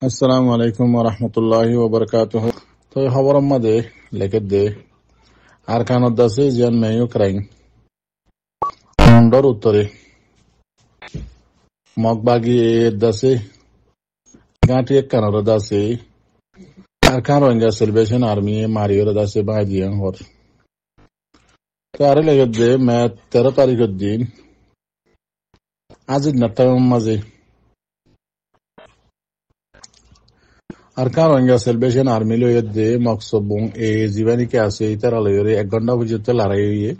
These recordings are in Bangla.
আসসালামু আলাইকুম ওয়া রাহমাতুল্লাহি ওয়া বারাকাতুহু। তো এই খবরের মাঝে লেখে দে আরকানত দাসে জিয়ান মেয়ু ক্রাইং মন্ডর উত্তরে মগবাগি দাসে গাঁটি এক কানর দাসে আরকান রোহিঙ্গা সেলিব্রেশন আর্মি মারিয়র দাসে বাজিয়াং হর। তো আরে লেখে দে মে 13 তারিখের দিন আজিদ নাটার মাঝে আরকান রোহিঙ্গা সেলিব্রেশন আর্মি লইয়ে দে মকসবুং এ জীবানী কে আছে ইতারা লইয়ে 1 ঘন্টা পর্যন্ত লড়াই হইয়ে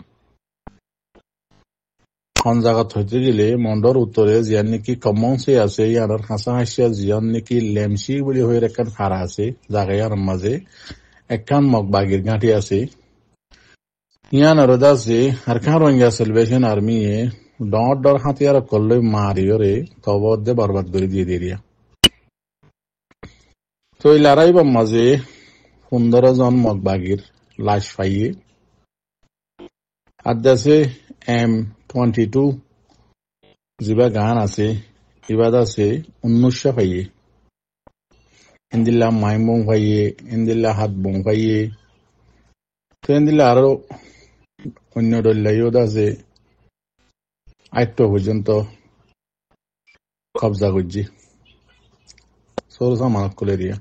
খন জাগাত হইতে গেলে মন্ডর উত্তরে জিয়ান নাকি কমংসে আছে ইয়ার হাসা হাসিয়া জিয়ান নাকি লেমসি বলে হয়ে একখান ফাড়া আছে জাগায়ার মাঝে একখান মগবাগির ঘাঁটি আছে ইয়ান আর দাসে আরকান রোহিঙ্গা সেলিব্রেশন আর্মি এ ডর ডর হাতিয়ার করলে মারিয়রে তবদে বরবাদ করে দিয়ে দিয়া। তো এই লড়াইবার মাঝে 15 জন মগবাগির লাশ পাইয়ে আর দেশে M22 জিবা গান আছে ইবাদ আছে 1900 পাইয়ে ইন্দিল্লা মাইমুং পাইয়ে ইন্দিল্লা হাত বং পাইয়ে তো ইন্দিল্লা আরো অন্য দল্লাইও আছে 8 পর্যন্ত কবজা করছি সরসা মানক করে দিয়া।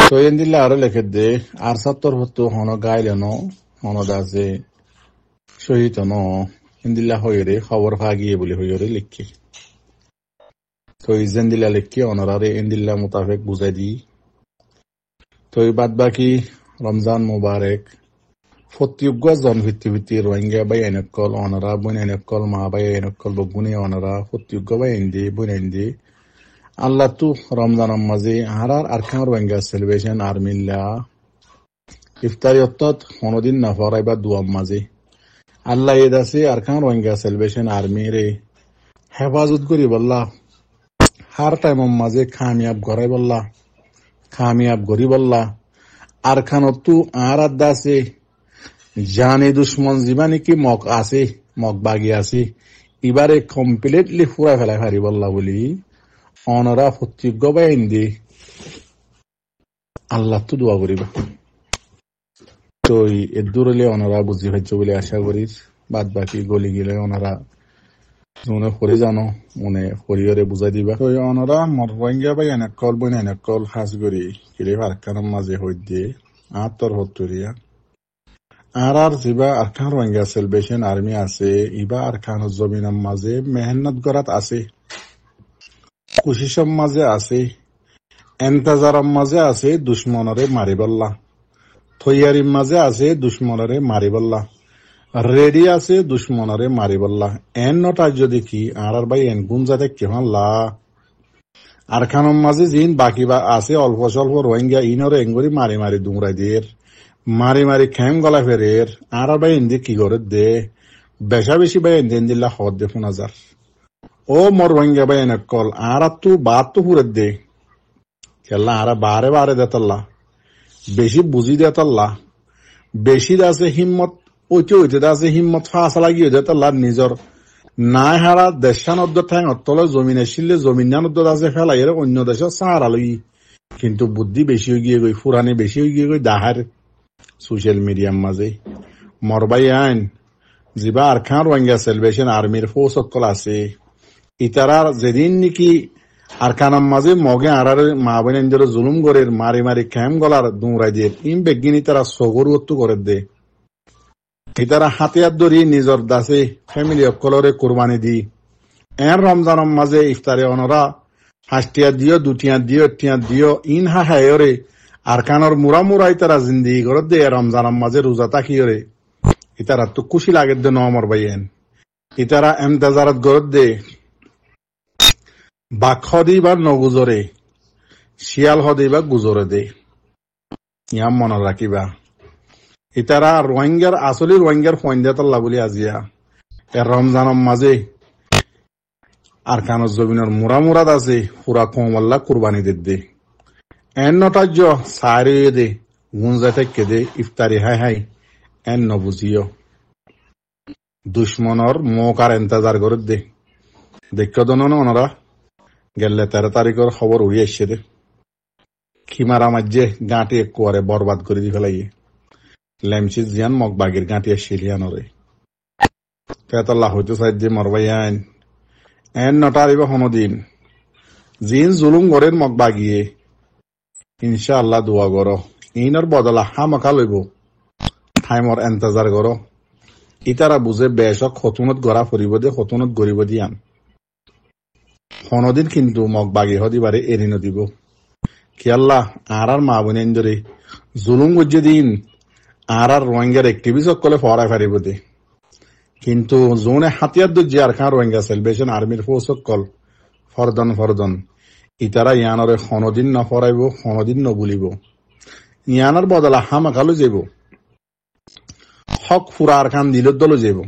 তো ইন্দিল্লা আরো লেখে দে আর 70 হতো হন গাইলেনো হনদ আছে শহীদ ন ইন্দিল্লা হইরে খবর ভাগিয়ে বলে হইরে লিখি। তো ইজেন্দিল্লা লিখি অনারারে ইন্দিল্লা মোতাবেক বুঝাই দি। তো এই বাদ বাকি রমজান মুবারক ফতিউগ্গ জন ভিত্তি রোহিঙ্গা বাই এনেকল অনারা বইন এনেকল মা বাই এনেকল বগুনি অনারা ফতিউগ্গ বাই ইন্দি বইন ইন্দি আল্লাহ তু রমজানের মাঝে আরার আরকান রোহিঙ্গা সেলিব্রেশন আর্মিল্লা ইফতারি অর্থাৎ কোনদিন না ফরাইবা দুয়ার মাঝে আল্লাহ এদ আছে আরকান রোহিঙ্গা সেলিব্রেশন আর্মি রে হেফাজত করি বললা হার টাইমের মাঝে কামিয়াব করাই বললা কামিয়াব করি বললা আরকানত তু আর আদা আছে জানে দুশ্মন জীবানি কি মক আছে মক বাগি আছে এবারে কমপ্লিটলি ফুরা ফেলাই পারি বললা বলি অনরা প্রতিজ্ঞ বাইন দি আল্লাহ তো দোয়া করিবা। তো এর দূরলে অনরা বুঝি পাইছ বলে আশা করি বাদ বাকি গলি গেলে অনরা মনে করে জানো মনে হরিয়রে বুঝাই দিবা। তো অনরা মর রোহিঙ্গা বাই এনেকল বই এনেকল হাজ করি কিলে আরকানের মাঝে হই দিয়ে আত্মর হত্তরিয়া আর জিবা আরকান রোহিঙ্গা সেলিব্রেশন আর্মি আছে ইবা আরকান জমিনের মাঝে মেহনত করাত আছে কুশিসের মাঝে আছে এন্তাজারের মাঝে আছে দুশ্মনরে মারিবল্লা থইয়ারির মাঝে আছে দুশ্মনরে মারিবল্লা রেডি আছে দুশ্মনরে মারিবল্লা এন নটা যদি কি আর ভাই এন গুণ যাতে কেহল্লা আরকানের মাঝে জিন বাকি বা আছে অল্প স্বল্প রোহিঙ্গা ইনরে এঙ্গরি মারি মারি দুমরাই দিয়ে মারি মারি খেম গলা ফেরের আর ভাই ইন্দি কি করে দে বেশা বেশি ভাই ইন্দিন দিল্লা হদ দে 5000 ও মর রোহিঙ্গা ভাই এনে কল আর তু বাদ তো পুরে দে কেলা আর বারে বারে দেতাল্লা বেশি বুঝি দেতাল্লা বেশি দাসে হিম্মত ওইতে হইতে দাসে হিম্মত ফাঁসা লাগিয়ে দেতাল্লা নিজর নাই হারা দেশান অদ্দ ঠ্যাং অত্তলে জমিনে শিললে জমিনান অদ্দ দাসে ফেলাই এর অন্য দেশের সাহারা লই কিন্তু বুদ্ধি বেশি হয়ে গিয়ে গই ফুরানি বেশি হয়ে গিয়ে গই দাহার সোশ্যাল মিডিয়ার মাঝে মরবাই আইন জিবা আরকান রোহিঙ্গা সেলিব্রেশন আর্মির ফোর্স সকল আছে ইতারার যেদিন নাকি আরকানার মাঝে মগে আরার মা বোনের জুলুম করে মারি মারি ক্যাম গলার দুমরাই দিয়ে ইম বেগিনি তারা সগর উত্তু করে দে ইতারা হাতিয়ার ধরি নিজর দাসে ফ্যামিলি অকলরে কোরবানি দি এর রমজানের মাঝে ইফতারে অনরা হাসটিয়া দিও দুটিয়া দিও টিয়া দিও ইন হাহায়রে আরকানর মুরা মুরাই তারা জিন্দিগি করে দে রমজানের মাঝে রোজা তাকিয়রে ইতারা তো খুশি লাগে দে নমর বাইয়েন ইতারা এমতাজারত গরত দে বাক হদি বা নগুজরে শিয়াল হদি বা গুজরে দে ইয়াম মনে রাখিবা ইতারা রোহিঙ্গার আসলে রোহিঙ্গার ফন্দাতাল্লা বলি আজিয়া এর রমজানের মাঝে আরকানের জমিনের মুরা মুরাদ আছে পুরা কমল্লা কুরবানি দে এন নটার্য সারিয়ে দে গুঞ্জা থেকে দে ইফতারি হাই হাই এন নবুঝিও দুশ্মনর মুখ আর এন্তাজার করে দে দেখ দন ওনারা গেলে 13 তারিখের খবর উড়ি আসছে রে খিমারা মাঝে গাঁটি একবারে বরবাদ করে দি ফেলাই লেমসি জিয়ান মগ বাগির গাঁটি শিলিয়ানরে তেতাল্লাহ হইতে চাই যে মরবাই আইন এন নটারিব হনদিন জিন জুলুম গরের মগ বাগিয়ে ইনশাআল্লাহ দোয়া করো ইনর বদলা হামাকা লইব টাইমর এন্তজার করো ইতারা বুঝে বেশক খতুনত গড়া ফুরিব দে খতুনত গরিব দিয়ান হনদিন কিন্তু মগ বাগি হদি বারে এরি নদিব কি আল্লাহ আর মা বোনেন ধরে জুলুম গজ্জে দিন আর রোহিঙ্গার একটিভিস্ট সকলে ফরাই ফারিব দে কিন্তু জোনে হাতিয়ার দুজি আর খান রোহিঙ্গা সেলভেশন আর্মির ফোর্স সকল ফরদন ইতারা ইয়ানরে হনদিন নফরাইব হনদিন নবুলিব ইয়ানার বদলা হামাকালো যাব হক ফুরার খান দিল দল যাব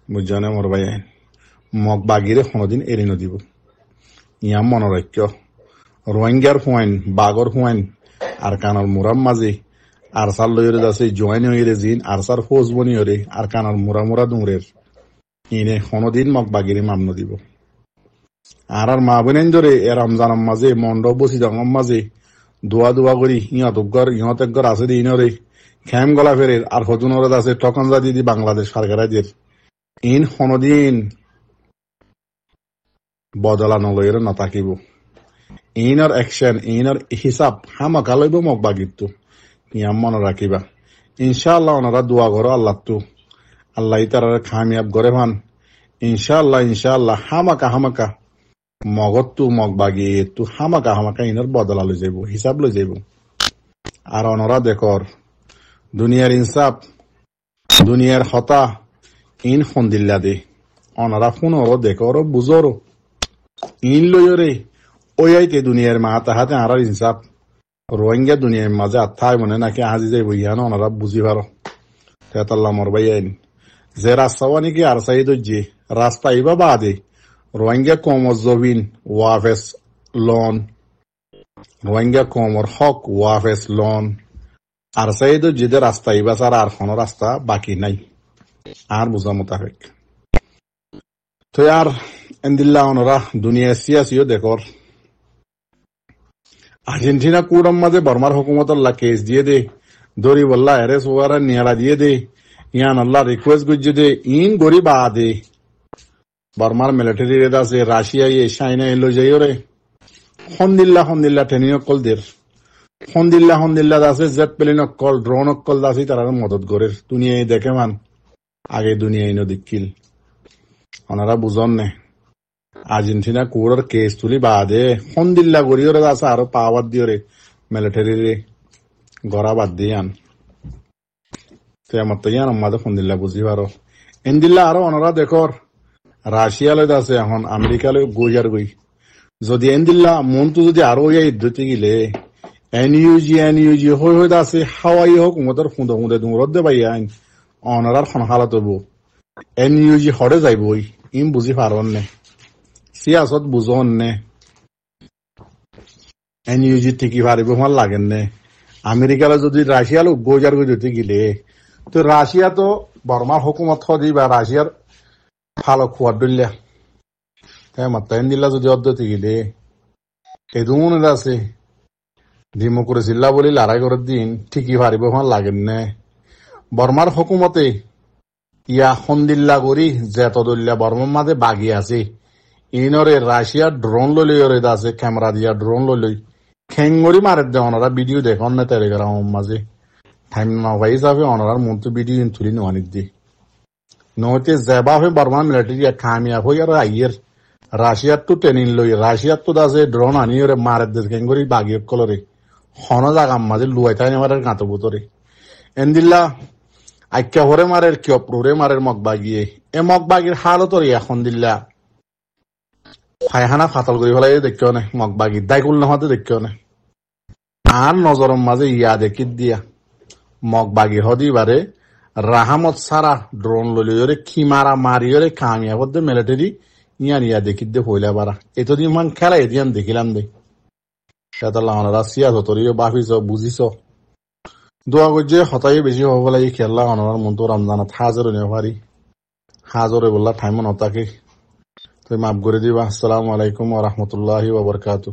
বুঝানে মর ভাই মগ বাগিরে হনদিন এরি নদিব ইয়াম মনোরাক্য রোহিঙ্গার হুয়াইন বাগর হুয়াইন আর কানার মুরাম মাঝে আর সার লইরে আছে জয়েন হইরে জিন আর সার ফৌজ বনি হরে আর কানার মুরা দুমরের ইনে হনদিন মগ বাগিরে মামন দিব আর মা বোনেন ধরে এ রমজানের মাঝে মণ্ডপ বসি জঙ্গম মাঝে দোয়া করি ইহত একগর আছে দি ইনরে খেম গলা ফেরের আর হজুনরে আছে টকন জাতি দি বাংলাদেশ সরকারের ইন হনদিন বদলা নলইরে নতাকিব ইনর অ্যাকশন ইনর হিসাব হামাকা লইব মগ বাগিত ইয়াম মনে রাখিবা ইনশাআল্লাহ ওনারা দোয়া করো আল্লাহ তো আল্লাহ তারা খামিয়াব করে ভান ইনশাআল্লাহ হামাকা মগত তু মগ বাগি তু হামাকা ইনর বদলা লই যাইব হিসাব লই যাইব আর ওনারা দেখর দুনিয়ার ইনসাফ দুনিয়ার হতা ইন ফন্দিল্লা দে ওনারা ফোনরও দেখর বুঝরো ইন লইরে ওইতে দুনিয়ার মা তাহাতে আর ইনসাফ রোহিঙ্গা দুনিয়ার মাঝে আত্মায় মনে নাকি আজি যাইব ইয়ানো ওনারা বুঝি পারো তেতাল্লাহ মরবাই আইন যে রাস্তাও নাকি আর সাইদ যে রাস্তা ইবা বাদে রোহিঙ্গা কমর জবিন ওয়াফেস লোন রোহিঙ্গা কমর হক ওয়াফেস লোন আর সাইদ যে রাস্তা ইবা ছাড়া আর কোনো রাস্তা বাকি নাই আর বুঝা মোতাবেক তো আর এন্দিল্লা ওনারা দুনিয়া সিয়াসিও দেখর আর্জেন্টিনা কুড়ম মাঝে বর্মার হুকুমত আল্লাহ কেস দিয়ে দে দরি বল্লা এরেস ওয়ারা নিয়ারা দিয়ে দে ইয়ান আল্লাহ রিকোয়েস্ট গুজে দে ইন গরিব আ দে বর্মার মিলিটারি রেদ আছে রাশিয়া ইয়ে চাইনা এলো যাই রে হন্দিল্লা ট্রেনিং অকল দের হন্দিল্লা আছে জেট প্লেন অকল ড্রোন অকল দাসি তারা মদত করে দুনিয়ায় দেখে মান আগে দুনিয়ায় নদীকিল ওনারা বুঝন নে আর্জেন্টিনা কুড়োর কেস তুলি বাদে হন্দিল্লা গড়িওরে আছে আরো পাওয়ার দিওরে মিলিটারি রে গড়া বাদ দিয়ে আন তো ইয়ান আমাদের হন্দিল্লা বুঝি পারো এন্দিল্লা আরো ওনারা দেখর রাশিয়া লই আছে এখন আমেরিকা লই গই যদি এন্দিল্লা মনটো যদি আরো ইয়া ইদ্যুতি গিলে এনইউজি হই আছে হাওয়াই হোক উমতর খুঁদে দুমরত দে ভাই আইন অনারার খন হালত হব এনইউজি হরে যাইবই ইম বুঝি পারন নে সিয়াসত বুঝন নে এনইউজি ঠিকই পারিব আমার লাগেন নে আমেরিকালে যদি রাশিয়া লোক গই দিতে গিলে তো রাশিয়া তো বর্মার হুকুমত দি বা রাশিয়ার ভালো খোয়ার দলিয়া তাই মাত্তাইন দিল্লা যদি অদ্যতি গিলে এদুন আছে ডেমোক্রেসিল্লা বলি লড়াই করার দিন ঠিকই পারিব আমার লাগেন নে বর্মার হুকুমতে ইয়া সন্দিল্লা করি যেত দলিয়া বর্মার মাঝে বাগি আছে ইনরে রাশিয়ার ড্রোন লই আছে ক্যামেরা দিয়া ড্রোন লই খেঙ্গরি মারে দে ওনারা ভিডিও দেখুন না টেলিগ্রাম মাঝে টাইম নভাই হিসাবে ওনারার মন্ত্র ভিডিও তুলি নোয়ানিক দি নইতে যেভাবে বর্মার মিলিটারি কামিয়াব হই আর আইয়ের রাশিয়ার তো ট্রেনিং লই রাশিয়ার তো আছে ড্রোন আনি ওরে মারে দে খেঙ্গরি বাগি কলরে হন জাগাম মাঝে লুয়াইতাই নেমারের গাঁতো বুতরে এন্দিল্লা আইক্যা হরে মারের কিয়প্রুরে মারের মগ বাগিয়ে এ মগ বাগির হালতর এখন দিল্লা ফাইহানা ফাতল করে ফেলাই দেখিও না মগ বাগি দায়কুল নহতে দেখিও না আর নজরম মাঝে ইয়া দেখি দিয়া মগ বাগি হদি বারে রাহামত সারা ড্রোন লইরে খিমারা মারিয়রে কামিয়া বদ্ধ মিলিটারি ইয়া দেখি দে হইলা বারা এতদিন মান খেলা এদিয়ান দেখিলাম দে সেতাল্লাহ রাশিয়া যতরিও বাফিস বুঝিস দোয়া করছে হতাই বেশি হব লাগে খেলা অনার মন তো রমজানাত হাজার নেওয়া পারি হাজারে বললা টাইম নতাকে তো তুই মাফ করে দিবা। আসসালামু আলাইকুম ওয়া রাহমাতুল্লাহি ওয়া বারাকাতুহু।